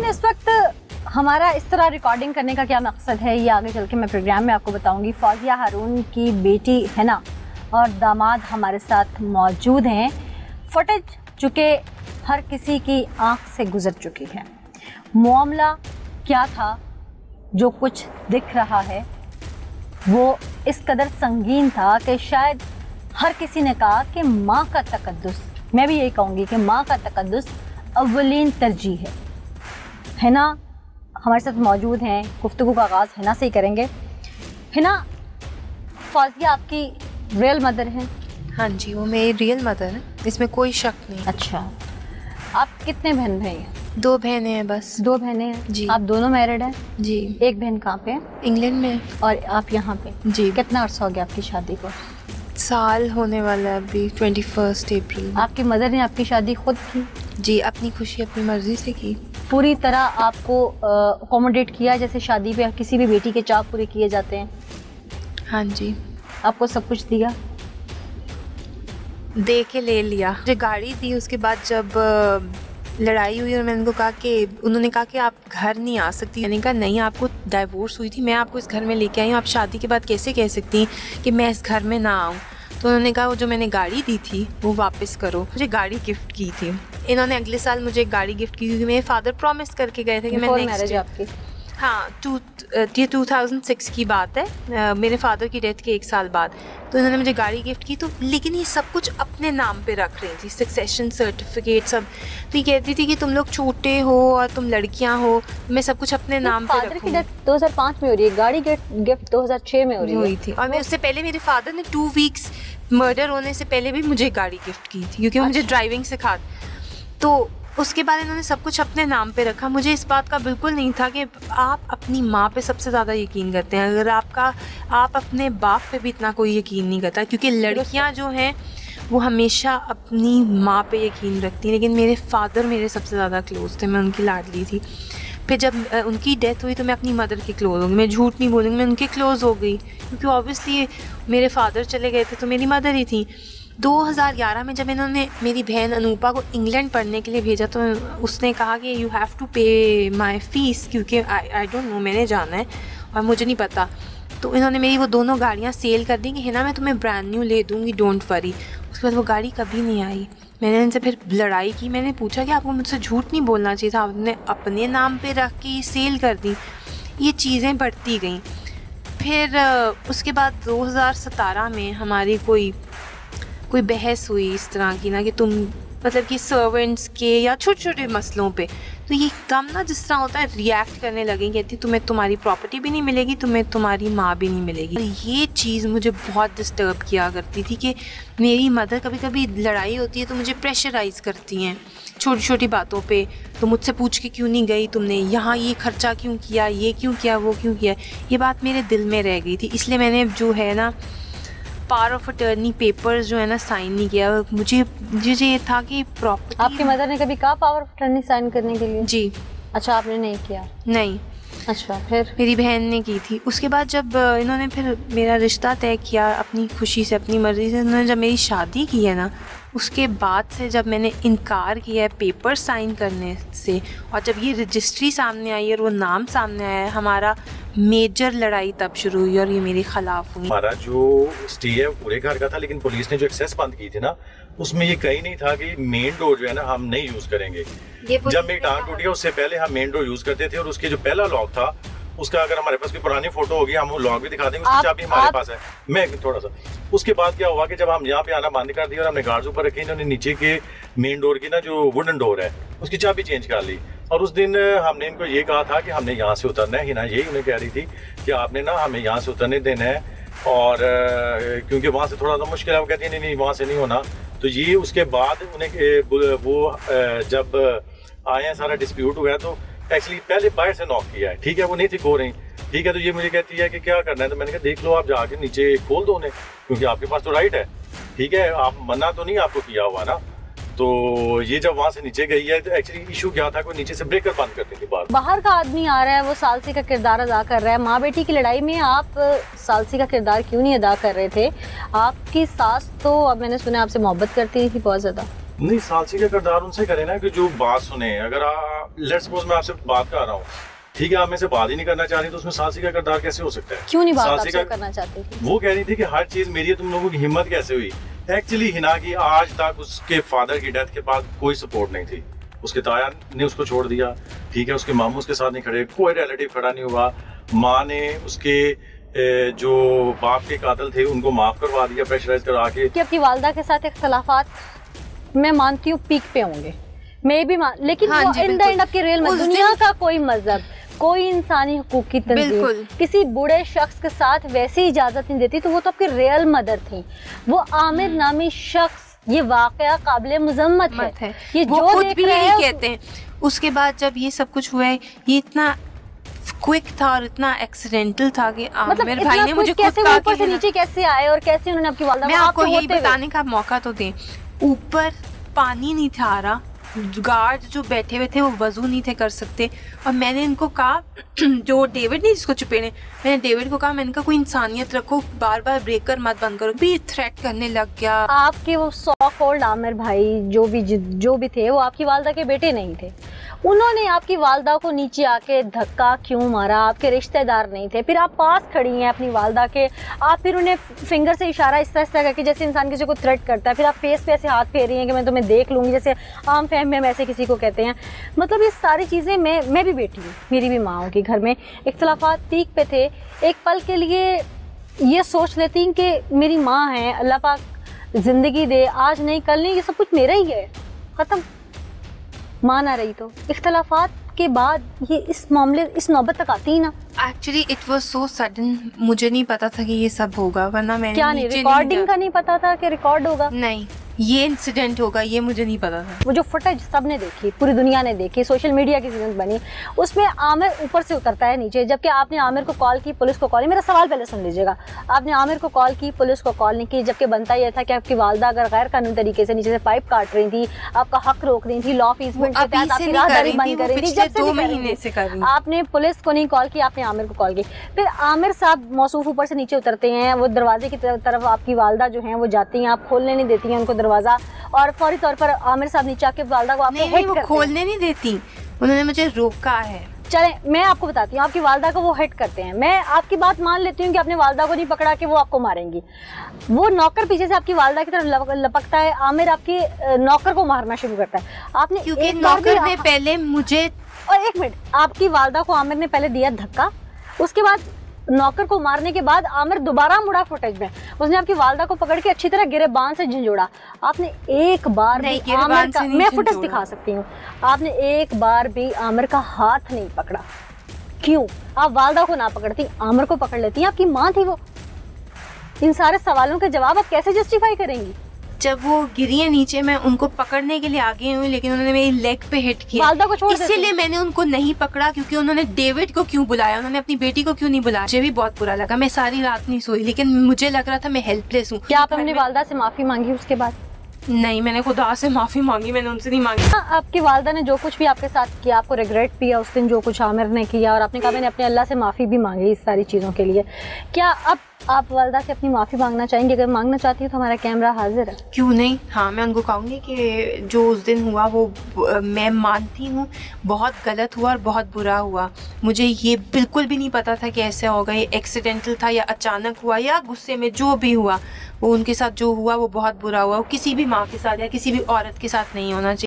इस वक्त हमारा इस तरह रिकॉर्डिंग करने का क्या मकसद है, ये आगे चल के मैं प्रोग्राम में आपको बताऊंगी। फौजिया हारून की बेटी हिना और दामाद हमारे साथ मौजूद हैं। फुटेज चुके हर किसी की आंख से गुजर चुकी है। मामला क्या था, जो कुछ दिख रहा है वो इस कदर संगीन था कि शायद हर किसी ने कहा कि माँ का तकद्दुस, मैं भी यही कहूँगी कि माँ का तकद्दुस अव्वलीन तरजीह है। हिना हमारे साथ मौजूद हैं। गुफ्तगू का आगाज़ हिना से ही करेंगे। हिना, फौजिया आपकी रियल मदर हैं? हाँ जी, वो मेरी रियल मदर है, इसमें कोई शक नहीं। अच्छा, आप कितने बहन भाई हैं? 2 बहनें हैं बस। 2 बहनें हैं जी। आप दोनों मैरिड हैं? जी। एक बहन कहाँ पे है? इंग्लैंड में। और आप यहाँ पे? जी। कितना अर्सा हो गया आपकी शादी को? साल होने वाला है अभी, 21 अप्रैल। आपकी मदर ने आपकी शादी खुद की? जी, अपनी खुशी अपनी मर्जी से की। पूरी तरह आपको अकोमोडेट किया जैसे शादी पे किसी भी बेटी के चाव पूरे किए जाते हैं? हाँ जी। आपको सब कुछ दिया? दे के ले लिया। मुझे गाड़ी दी, उसके बाद जब लड़ाई हुई और मैंने उनको कहा कि, उन्होंने कहा कि आप घर नहीं आ सकती। मैंने कहा नहीं, आपको डाइवोर्स हुई थी, मैं आपको इस घर में लेके आई हूँ, आप शादी के बाद कैसे कह सकती हैं कि मैं इस घर में ना आऊँ। तो उन्होंने कहा वो जो मैंने गाड़ी दी थी वो वापस करो। मुझे गाड़ी गिफ्ट की थी इन्होंने, अगले साल मुझे एक गाड़ी गिफ्ट की क्योंकि मेरे फादर प्रॉमिस करके गए थे कि मैं मैरिज आपकी? हाँ, ये 2006 की बात है, मेरे फादर की डेथ के 1 साल बाद। तो इन्होंने मुझे गाड़ी गिफ्ट की, तो लेकिन ये सब कुछ अपने नाम पे रख रही थी, सक्सेशन सर्टिफिकेट सब। तो ये कहती थी कि तुम लोग छोटे हो और तुम लड़कियां हो, मैं सब कुछ अपने नाम पे रखूंगी। फादर की डेथ 2005 में हो रही है, गाड़ी गिफ्ट 2006 में हो रही थी। और मैं उससे पहले मेरे फादर ने 2 वीक्स मर्डर होने से पहले भी मुझे गाड़ी गिफ्ट की थी क्योंकि मुझे ड्राइविंग सिखा। तो उसके बाद इन्होंने सब कुछ अपने नाम पे रखा। मुझे इस बात का बिल्कुल नहीं था कि आप अपनी माँ पे सबसे ज़्यादा यकीन करते हैं, अगर आप अपने बाप पे भी इतना कोई यकीन नहीं करता, क्योंकि लड़कियाँ जो हैं वो हमेशा अपनी माँ पे यकीन रखती हैं। लेकिन मेरे फादर मेरे सबसे ज़्यादा क्लोज थे, मैं उनकी लाडली थी। फिर जब उनकी डेथ हुई तो मैं अपनी मदर के क्लोज हो गई, मैं झूठ नहीं बोलूँगी, मैं उनके क्लोज हो गई क्योंकि ऑब्वियसली मेरे फादर चले गए थे तो मेरी मदर ही थी। 2011 में जब इन्होंने मेरी बहन अनूपा को इंग्लैंड पढ़ने के लिए भेजा तो उसने कहा कि यू हैव टू पे माई फ़ीस, क्योंकि आई डोंट नो, मैंने जाना है और मुझे नहीं पता। तो इन्होंने मेरी वो दोनों गाड़ियाँ सेल कर दी कि हिना मैं तुम्हें ब्रांड न्यू ले दूँगी, डोंट वरी। उसके बाद वो गाड़ी कभी नहीं आई। मैंने इनसे फिर लड़ाई की, मैंने पूछा कि आपको मुझसे झूठ नहीं बोलना चाहिए था, आपने अपने नाम पे रख के सेल कर दी। ये चीज़ें बढ़ती गई। फिर उसके बाद 2017 में हमारी कोई बहस हुई इस तरह की ना, कि तुम मतलब कि सर्वेंट्स के या छोटे छोटे मसलों पे, तो ये एकदम ना जिस तरह होता है रिएक्ट करने लगी, कहती तुम्हें तुम्हारी प्रॉपर्टी भी नहीं मिलेगी, तुम्हें तुम्हारी माँ भी नहीं मिलेगी। और ये चीज़ मुझे बहुत डिस्टर्ब किया करती थी कि मेरी मदर कभी कभी लड़ाई होती है तो मुझे प्रेशराइज़ करती हैं छोटी छोटी बातों पे। तो मुझसे पूछ के क्यों नहीं गई तुमने, यहाँ ये खर्चा क्यों किया, ये क्यों किया, वो क्यों किया। ये बात मेरे दिल में रह गई थी, इसलिए मैंने जो है ना पावर ऑफ अटर्नी पेपर्स जो है ना साइन नहीं किया। मुझे ये था कि प्रॉपर्टी। आपकी मदर ने कभी कहा पावर ऑफ अटर्नी साइन करने के लिए? जी। अच्छा, आपने नहीं किया? नहीं। अच्छा, फिर? मेरी बहन ने की थी। उसके बाद जब इन्होंने फिर मेरा रिश्ता तय किया अपनी खुशी से, अपनी मर्ज़ी से, इन्होंने जब मेरी शादी की है ना, उसके बाद से जब मैंने इनकार किया है पेपर साइन करने से, और जब ये रजिस्ट्री सामने आई और वो नाम सामने आया, हमारा मेजर लड़ाई तब शुरू हुई और ये मेरे खिलाफ हुई। हमारा जो स्टे है पूरे घर का था, लेकिन पुलिस ने जो एक्सेस बंद की थी ना, उसमें ये कहीं नहीं था कि मेन डोर जो है ना हम नहीं यूज करेंगे। जब मेरी टांग टूटी है उससे पहले हम मेन डोर यूज करते थे, और उसके जो पहला लॉक था उसका अगर हमारे पास कोई पुरानी फोटो होगी हम वो लॉक भी दिखा देंगे, उसकी चाबी हमारे पास है। मैं थोड़ा सा उसके बाद क्या हुआ कि जब हम यहाँ पे आना बंद कर दिया और हमने गार्ड्स ऊपर रखे, इन्होंने नीचे के मेन डोर की ना जो वुडन डोर है उसकी चाबी चेंज कर ली। और उस दिन हमने इनको ये कहा था कि हमने यहाँ से उतरना है। हिना यही उन्हें कह रही थी कि आपने ना हमें यहाँ से उतरने देना है, और क्योंकि वहाँ से थोड़ा सा मुश्किल है। वो कहती है नहीं वहाँ से नहीं होना। तो ये उसके बाद उन्हें वो जब आए हैं सारा डिस्प्यूट हुआ है, तो एक्चुअली पहले बाहर से नॉक किया है, ठीक है, वो नहीं थी खो रही, ठीक है। तो ये मुझे कहती है कि क्या करना है, तो मैंने कहा देख लो आप जाके नीचे खोल दो उन्हें, क्योंकि आपके पास तो राइट है, ठीक है, आप मना तो नहीं आपको किया हुआ ना। तो ये जब वहाँ से नीचे गई है तो एक्चुअली इशू क्या था कि नीचे से ब्रेकर बंद करने के बाद बाहर का आदमी आ रहा है, वो सालसी का किरदार अदा कर रहा है। माँ बेटी की लड़ाई में आप सालसी का किरदार क्यों नहीं अदा कर रहे थे? आपकी सास तो अब मैंने सुना आपसे मोहब्बत करती थी बहुत ज़्यादा। नहीं, सालसी का किरदार उनसे करे ना कि जो बात सुने। अगर लेट्स सपोज मैं आपसे बात कर रहा हूँ, ठीक है, आप मेरे से बात ही नहीं करना चाह रही, तो उसमें सालसी का किरदार कैसे हो सकता है? क्यों नहीं बात आपसे करना चाहती थी? वो कह रही थी कि हर चीज मेरी है, तुम लोगों की हिम्मत कैसे हुई? एक्चुअली हिना की आज तक उसके फादर की डेथ के बाद कोई सपोर्ट नहीं थी। उसके ताया ने उसको छोड़ दिया, ठीक है, उसके मामू उसके साथ नहीं खड़े, कोई रिलेटिव खड़ा नहीं हुआ। माँ ने उसके जो बाप के कातिल थे उनको माफ करवा दिया प्रेशराइज करा के। कि आपकी वालदा के साथ इख्तलाफात मैं मानती हूँ पीक पे होंगे, मैं भी लेकिन हाँ वो इन द एंड आपकी रियल में दुनिया का कोई मजहब, कोई इंसानी हुकूक की तंजीम किसी बूढ़े शख्स के साथ वैसी इजाजत नहीं देती। तो वो तो आपकी रियल मदर थी। वो आमिर नामी शख्स, ये वाकया काबिल मुजम्मत है। ये वो जो खुद देख भी रहे यही हैं कहते हैं। उसके बाद जब ये सब कुछ हुआ है, ये इतना क्विक था और इतना एक्सीडेंटल था कि आमिर भाई ने मुझे कैसे ऊपर से नीचे कैसे आए और कैसे उन्होंने आपकी वालदा मैं आपको यही बताने का मौका तो दें। ऊपर पानी नहीं था आ रहा, गार्ड जो बैठे हुए थे वो वजू नहीं थे कर सकते, और मैंने इनको कहा जो डेविड नहीं जिसको चुपेड़े, मैंने डेविड को कहा, मैंने कहा कोई इंसानियत रखो, बार बार ब्रेकर मत बंद करो। भी थ्रेट करने लग गया। आपके वो सॉ कॉल्ड आमिर भाई जो भी थे वो आपकी वालदा के बेटे नहीं थे। उन्होंने आपकी वालदा को नीचे आके धक्का क्यों मारा? आपके रिश्तेदार नहीं थे। फिर आप पास खड़ी हैं अपनी वालदा के, आप फिर उन्हें फिंगर से इशारा इस तरह करके जैसे इंसान किसी को थ्रेट करता है, फिर आप फेस पे ऐसे हाथ फेर रही हैं कि मैं तुम्हें देख लूँगी, जैसे आम फहम में हम ऐसे किसी को कहते हैं। मतलब ये सारी चीज़ें मैं भी बेटी हूँ, मेरी भी माँ होगी, घर में इख्तलाफात पीक पे थे। एक पल के लिए ये सोच लेती हैं कि मेरी माँ है, अल्लाह पाक ज़िंदगी दे, आज नहीं कल नहीं, ये सब कुछ मेरा ही है, ख़त्म। माँ ना रही तो इख्तलाफात के बाद ये इस मामले इस नौबत तक आती ही ना। Actually it was so sudden, मुझे नहीं पता था कि ये सब होगा, वरना मैंने क्या नहीं रिकॉर्डिंग का नहीं पता था कि रिकॉर्ड होगा? नहीं, ये इंसिडेंट होगा ये मुझे नहीं पता था। वो जो फुटेज सबने देखी, पूरी दुनिया ने देखी, सोशल मीडिया की जिंदगी बनी, उसमें आमिर ऊपर से उतरता है नीचे, जबकि आपने आमिर को कॉल की, पुलिस को कॉल। मेरा सवाल पहले सुन लीजिएगा, आपने आमिर को कॉल की, पुलिस को कॉल नहीं की, जबकि बनता यह था कि आपकी वालदा अगर गैर कानूनी तरीके से नीचे से पाइप काट रही थी, आपका हक रोक रही थी, लॉ ऑफिसमेंट के तहत आपकी राहदारी बंद कर रही थी, जब से 2 महीने से कर रही थी। आपने पुलिस को नहीं कॉल की, आपने आमिर को कॉल की। फिर आमिर साहब मौसूफ ऊपर से नीचे उतरते हैं, वो दरवाजे की तरफ आपकी वालदा जो है वो जाती हैं, आप खोलने नहीं देती हैं उनको दरवाजा, और फौरी तौर पर आमिर साहब नीचे आके वालदा को आपको हिट करते हैं। खोलने नहीं देती, उन्होंने मुझे रोका है। चले मैं आपको बताती हूँ, आपकी वालदा को वो हिट करते हैं। मैं आपकी बात मान लेती हूँ कि आपने वालदा को नहीं पकड़ा कि वो आपको मारेंगी। वो नौकर पीछे से आपकी वालदा की तरफ लपकता है, आमिर आपके नौकर को मारना शुरू करता है। आपने क्योंकि नौकर ने पहले मुझे, और एक मिनट, आपकी वालदा को आमिर ने पहले दिया धक्का, उसके बाद नौकर को मारने के बाद आमिर दोबारा मुड़ा फुटेज में, उसने आपकी वालदा को पकड़ के अच्छी तरह गिरेबान से झंझोड़ा। आपने एक बार भी आमिर का, मैं फुटेज दिखा सकती हूँ, आपने एक बार भी आमिर का हाथ नहीं पकड़ा। क्यों? आप वालदा को ना पकड़ती, आमिर को पकड़ लेती, आपकी माँ थी वो। इन सारे सवालों के जवाब आप कैसे जस्टिफाई करेंगी? जब वो गिरी है नीचे, मैं उनको पकड़ने के लिए आगे हुई, लेकिन उन्होंने मेरी लेग पे हिट किया, वालदा को छोड़ देती। इसीलिए मैंने उनको नहीं पकड़ा, क्योंकि उन्होंने डेविड को क्यों बुलाया, उन्होंने अपनी बेटी को क्यों नहीं बुलाया। मुझे भी बहुत बुरा लगा, मैं सारी रात नहीं सोई, लेकिन मुझे लग रहा था मैं हेल्पलेस हूँ। क्या आप अपनी वालदा से माफी मांगी उसके बाद? नहीं, मैंने खुदा से माफी मांगी, मैंने उनसे नहीं मांगी। आपकी वालदा ने जो कुछ भी आपके साथ किया, आपको रिग्रेट भी है उस दिन जो कुछ आमिर ने किया, और आपने कहा मैंने अपने अल्लाह से माफी भी मांगी इस सारी चीज़ों के लिए। क्या अब आप वालदा से अपनी माफ़ी मांगना चाहेंगे? अगर मांगना चाहती हो तो हमारा कैमरा हाजिर है। क्यों नहीं, हाँ मैं उनको कहूँगी कि जो उस दिन हुआ वो मैं मानती हूँ बहुत गलत हुआ और बहुत बुरा हुआ। मुझे ये बिल्कुल भी नहीं पता था कि ऐसे होगा, ये एक्सीडेंटल था या अचानक हुआ या गुस्से में, जो भी हुआ वो उनके साथ जो हुआ वो बहुत बुरा हुआ। वो किसी भी माँ के साथ या किसी भी औरत के साथ नहीं होना चाहिए।